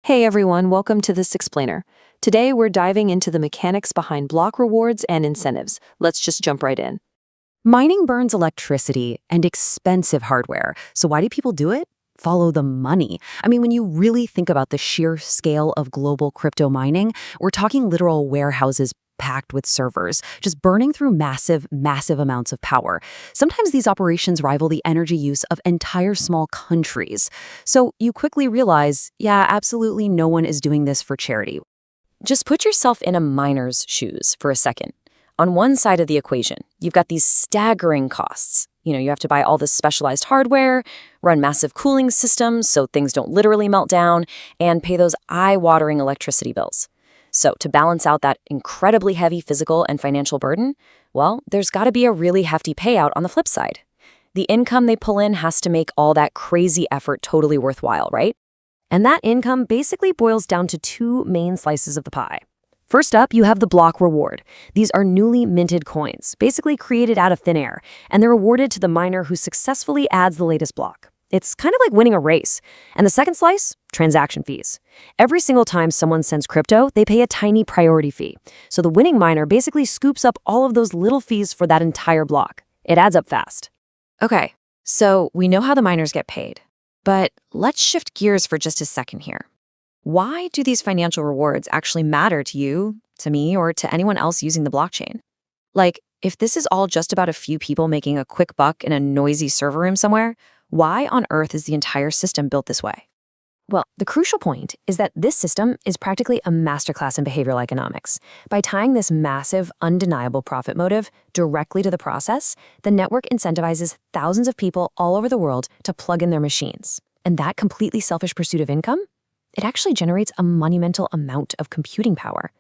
Hey everyone, welcome to This Explainer. Today we're diving into the mechanics behind block rewards and incentives. Let's just jump right in. Mining burns electricity and expensive hardware. So why do people do it? Follow the money. I mean, when you really think about the sheer scale of global crypto mining, we're talking literal warehouses packed with servers, just burning through massive, massive amounts of power. Sometimes these operations rival the energy use of entire small countries. So you quickly realize, yeah, absolutely no one is doing this for charity. Just put yourself in a miner's shoes for a second. On one side of the equation, you've got these staggering costs. You have to buy all this specialized hardware, run massive cooling systems so things don't literally melt down, and pay those eye-watering electricity bills. So to balance out that incredibly heavy physical and financial burden, well, there's got to be a really hefty payout on the flip side. The income they pull in has to make all that crazy effort totally worthwhile, right? And that income basically boils down to two main slices of the pie. First up, you have the block reward. These are newly minted coins, basically created out of thin air, and they're awarded to the miner who successfully adds the latest block. It's kind of like winning a race. And the second slice? Transaction fees. Every single time someone sends crypto, they pay a tiny priority fee. So the winning miner basically scoops up all of those little fees for that entire block. It adds up fast. Okay, so we know how the miners get paid. But let's shift gears for just a second here. Why do these financial rewards actually matter to you, to me, or to anyone else using the blockchain? Like, if this is all just about a few people making a quick buck in a noisy server room somewhere, why on earth is the entire system built this way? Well, the crucial point is that this system is practically a masterclass in behavioral economics. By tying this massive, undeniable profit motive directly to the process, the network incentivizes thousands of people all over the world to plug in their machines. And that completely selfish pursuit of income? It actually generates a monumental amount of computing power.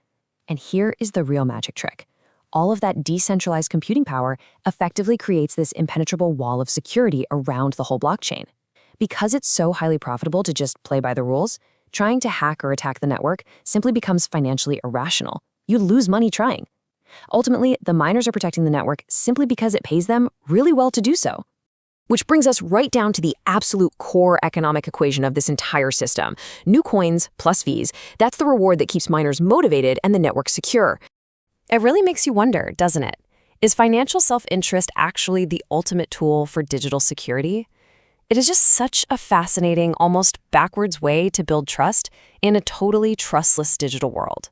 And here is the real magic trick. All of that decentralized computing power effectively creates this impenetrable wall of security around the whole blockchain. Because it's so highly profitable to just play by the rules, trying to hack or attack the network simply becomes financially irrational. You'd lose money trying. Ultimately, the miners are protecting the network simply because it pays them really well to do so. Which brings us right down to the absolute core economic equation of this entire system. New coins plus fees, that's the reward that keeps miners motivated and the network secure. It really makes you wonder, doesn't it? Is financial self-interest actually the ultimate tool for digital security? It is just such a fascinating, almost backwards way to build trust in a totally trustless digital world.